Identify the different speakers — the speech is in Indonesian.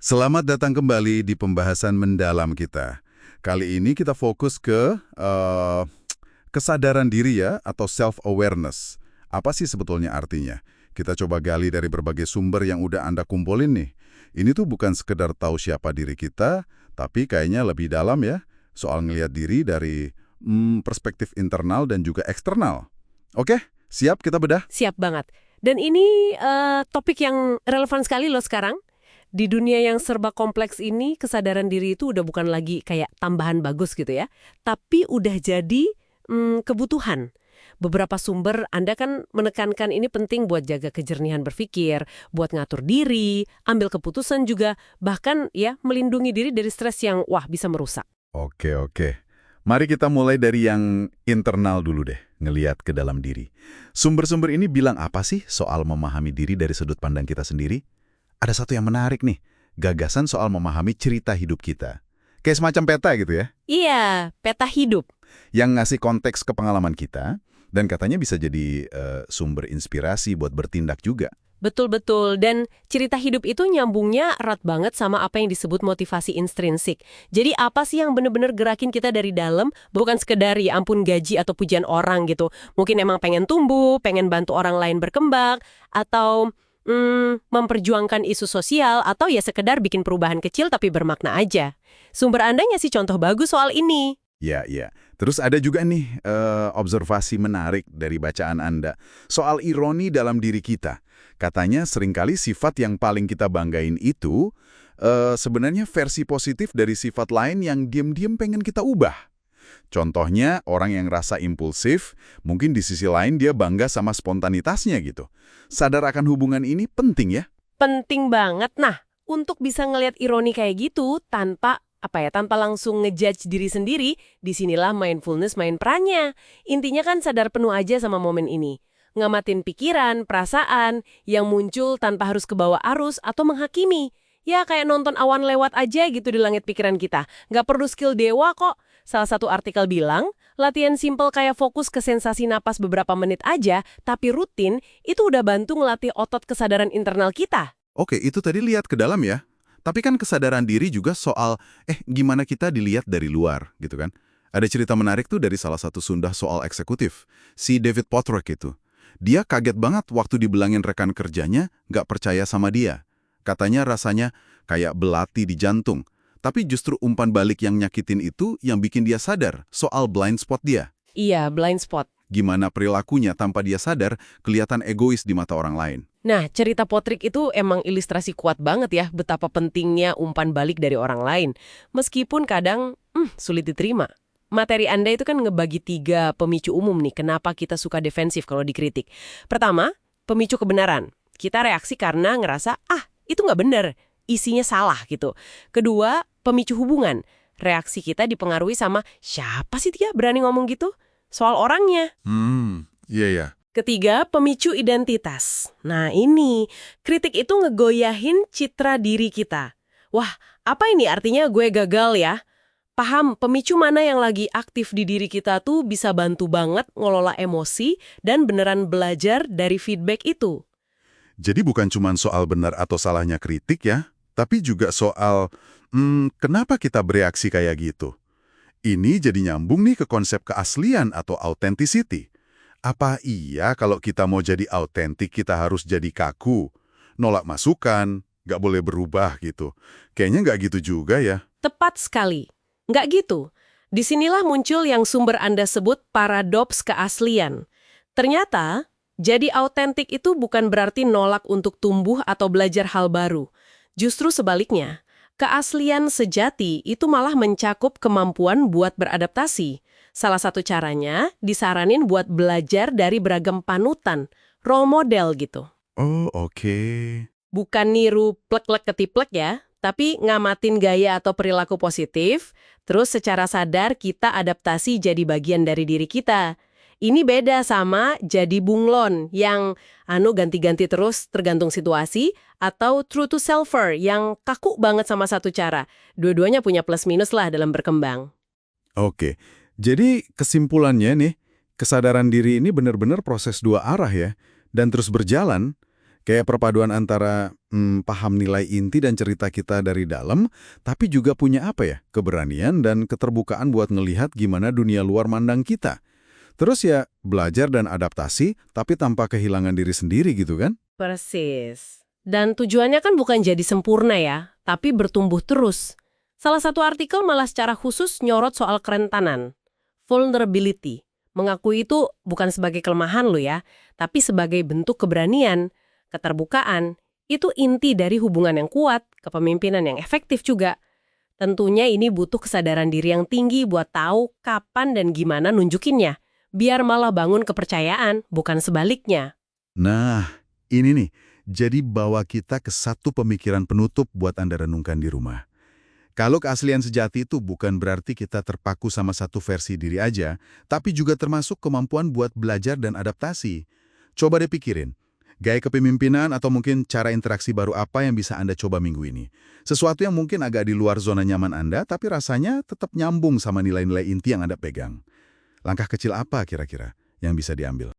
Speaker 1: Selamat datang kembali di pembahasan mendalam kita. Kali ini kita fokus ke kesadaran diri ya, atau self-awareness. Apa sih sebetulnya artinya? Kita coba gali dari berbagai sumber yang udah Anda kumpulin nih. Ini tuh bukan sekedar tahu siapa diri kita, tapi kayaknya lebih dalam ya, soal ngelihat diri dari perspektif internal dan juga eksternal. Oke, siap kita bedah?
Speaker 2: Siap banget. Dan ini topik yang relevan sekali loh sekarang. Di dunia yang serba kompleks ini, kesadaran diri itu udah bukan lagi kayak tambahan bagus gitu ya. Tapi udah jadi kebutuhan. Beberapa sumber Anda kan menekankan ini penting buat jaga kejernihan berpikir, buat ngatur diri, ambil keputusan juga, bahkan ya melindungi diri dari stres yang wah bisa merusak.
Speaker 1: Oke. Mari kita mulai dari yang internal dulu deh, ngeliat ke dalam diri. Sumber-sumber ini bilang apa sih soal memahami diri dari sudut pandang kita sendiri? Ada satu yang menarik nih, gagasan soal memahami cerita hidup kita. Kayak semacam peta gitu ya,
Speaker 2: Iya, peta hidup.
Speaker 1: yang ngasih konteks ke pengalaman kita, dan katanya bisa jadi sumber inspirasi buat bertindak juga.
Speaker 2: Betul-betul, dan cerita hidup itu nyambungnya erat banget sama apa yang disebut motivasi intrinsik. Jadi apa sih yang bener-bener gerakin kita dari dalam, bukan sekedar ya ampun gaji atau pujian orang gitu. Mungkin emang pengen tumbuh, pengen bantu orang lain berkembang, atau memperjuangkan isu sosial, atau ya sekedar bikin perubahan kecil tapi bermakna aja. Sumber Anda ngasih contoh bagus soal ini.
Speaker 1: Ya. Terus ada juga nih observasi menarik dari bacaan Anda soal ironi dalam diri kita. Katanya seringkali sifat yang paling kita banggain itu sebenarnya versi positif dari sifat lain yang diam-diam pengen kita ubah. Contohnya orang yang rasa impulsif, mungkin di sisi lain dia bangga sama spontanitasnya gitu. Sadar akan hubungan ini penting ya.
Speaker 2: Penting banget. Nah, untuk bisa ngelihat ironi kayak gitu tanpa langsung ngejudge diri sendiri, disinilah mindfulness main perannya. Intinya kan sadar penuh aja sama momen ini. Ngamatin pikiran, perasaan, yang muncul tanpa harus kebawa arus atau menghakimi. Ya kayak nonton awan lewat aja gitu di langit pikiran kita. Nggak perlu skill dewa kok. Salah satu artikel bilang, latihan simpel kayak fokus ke sensasi napas beberapa menit aja, tapi rutin, itu udah bantu ngelatih otot kesadaran internal kita.
Speaker 1: Oke, itu tadi lihat ke dalam ya. Tapi kan kesadaran diri juga soal, gimana kita dilihat dari luar, gitu kan. Ada cerita menarik tuh dari salah satu Sunda soal eksekutif, si David Pottruck itu. Dia kaget banget waktu dibilangin rekan kerjanya nggak percaya sama dia. Katanya rasanya kayak belati di jantung. Tapi justru umpan balik yang nyakitin itu yang bikin dia sadar soal blind spot dia.
Speaker 2: Iya, blind spot.
Speaker 1: Gimana perilakunya tanpa dia sadar kelihatan egois di mata orang lain.
Speaker 2: Nah, cerita Potrik itu emang ilustrasi kuat banget ya betapa pentingnya umpan balik dari orang lain. Meskipun kadang sulit diterima. Materi Anda itu kan ngebagi 3 pemicu umum nih kenapa kita suka defensif kalau dikritik. Pertama, pemicu kebenaran. Kita reaksi karena ngerasa, itu nggak benar, isinya salah gitu. Kedua, pemicu hubungan. Reaksi kita dipengaruhi sama, siapa sih dia berani ngomong gitu? Soal orangnya.
Speaker 1: Iya.
Speaker 2: Ketiga, pemicu identitas. Nah ini, kritik itu ngegoyahin citra diri kita. Wah, apa ini artinya gue gagal ya? Paham, pemicu mana yang lagi aktif di diri kita tuh bisa bantu banget ngelola emosi dan beneran belajar dari feedback itu.
Speaker 1: Jadi bukan cuma soal benar atau salahnya kritik ya, tapi juga soal kenapa kita bereaksi kayak gitu. Ini jadi nyambung nih ke konsep keaslian atau authenticity. Apa iya kalau kita mau jadi autentik kita harus jadi kaku, nolak masukan, nggak boleh berubah gitu? Kayaknya nggak gitu juga ya.
Speaker 2: Tepat sekali. Nggak gitu. Disinilah muncul yang sumber Anda sebut paradoks keaslian. Ternyata, jadi autentik itu bukan berarti nolak untuk tumbuh atau belajar hal baru. Justru sebaliknya, keaslian sejati itu malah mencakup kemampuan buat beradaptasi. Salah satu caranya disaranin buat belajar dari beragam panutan, role model gitu.
Speaker 1: Oh, oke.
Speaker 2: Bukan niru plek-plek ketiplek ya, tapi ngamatin gaya atau perilaku positif, terus secara sadar kita adaptasi jadi bagian dari diri kita. Ini beda sama jadi bunglon yang ganti-ganti terus tergantung situasi, atau true to selfer yang kaku banget sama satu cara. Dua-duanya punya plus minus lah dalam berkembang.
Speaker 1: Oke. Jadi kesimpulannya nih, kesadaran diri ini benar-benar proses dua arah ya, dan terus berjalan. Kayak perpaduan antara paham nilai inti dan cerita kita dari dalam, tapi juga punya apa ya, keberanian dan keterbukaan buat ngelihat gimana dunia luar mandang kita. Terus ya, belajar dan adaptasi, tapi tanpa kehilangan diri sendiri gitu kan?
Speaker 2: Persis. Dan tujuannya kan bukan jadi sempurna ya, tapi bertumbuh terus. Salah satu artikel malah secara khusus nyorot soal kerentanan. Vulnerability. Mengakui itu bukan sebagai kelemahan lo ya, tapi sebagai bentuk keberanian, keterbukaan. Itu inti dari hubungan yang kuat, kepemimpinan yang efektif juga. Tentunya ini butuh kesadaran diri yang tinggi buat tahu kapan dan gimana nunjukinnya. Biar malah bangun kepercayaan, bukan sebaliknya.
Speaker 1: Nah, ini nih, jadi bawa kita ke satu pemikiran penutup buat Anda renungkan di rumah. Kalau keaslian sejati itu bukan berarti kita terpaku sama satu versi diri aja, tapi juga termasuk kemampuan buat belajar dan adaptasi. Coba deh pikirin, gaya kepemimpinan atau mungkin cara interaksi baru apa yang bisa Anda coba minggu ini. Sesuatu yang mungkin agak di luar zona nyaman Anda, tapi rasanya tetap nyambung sama nilai-nilai inti yang Anda pegang. Langkah kecil apa kira-kira yang bisa diambil?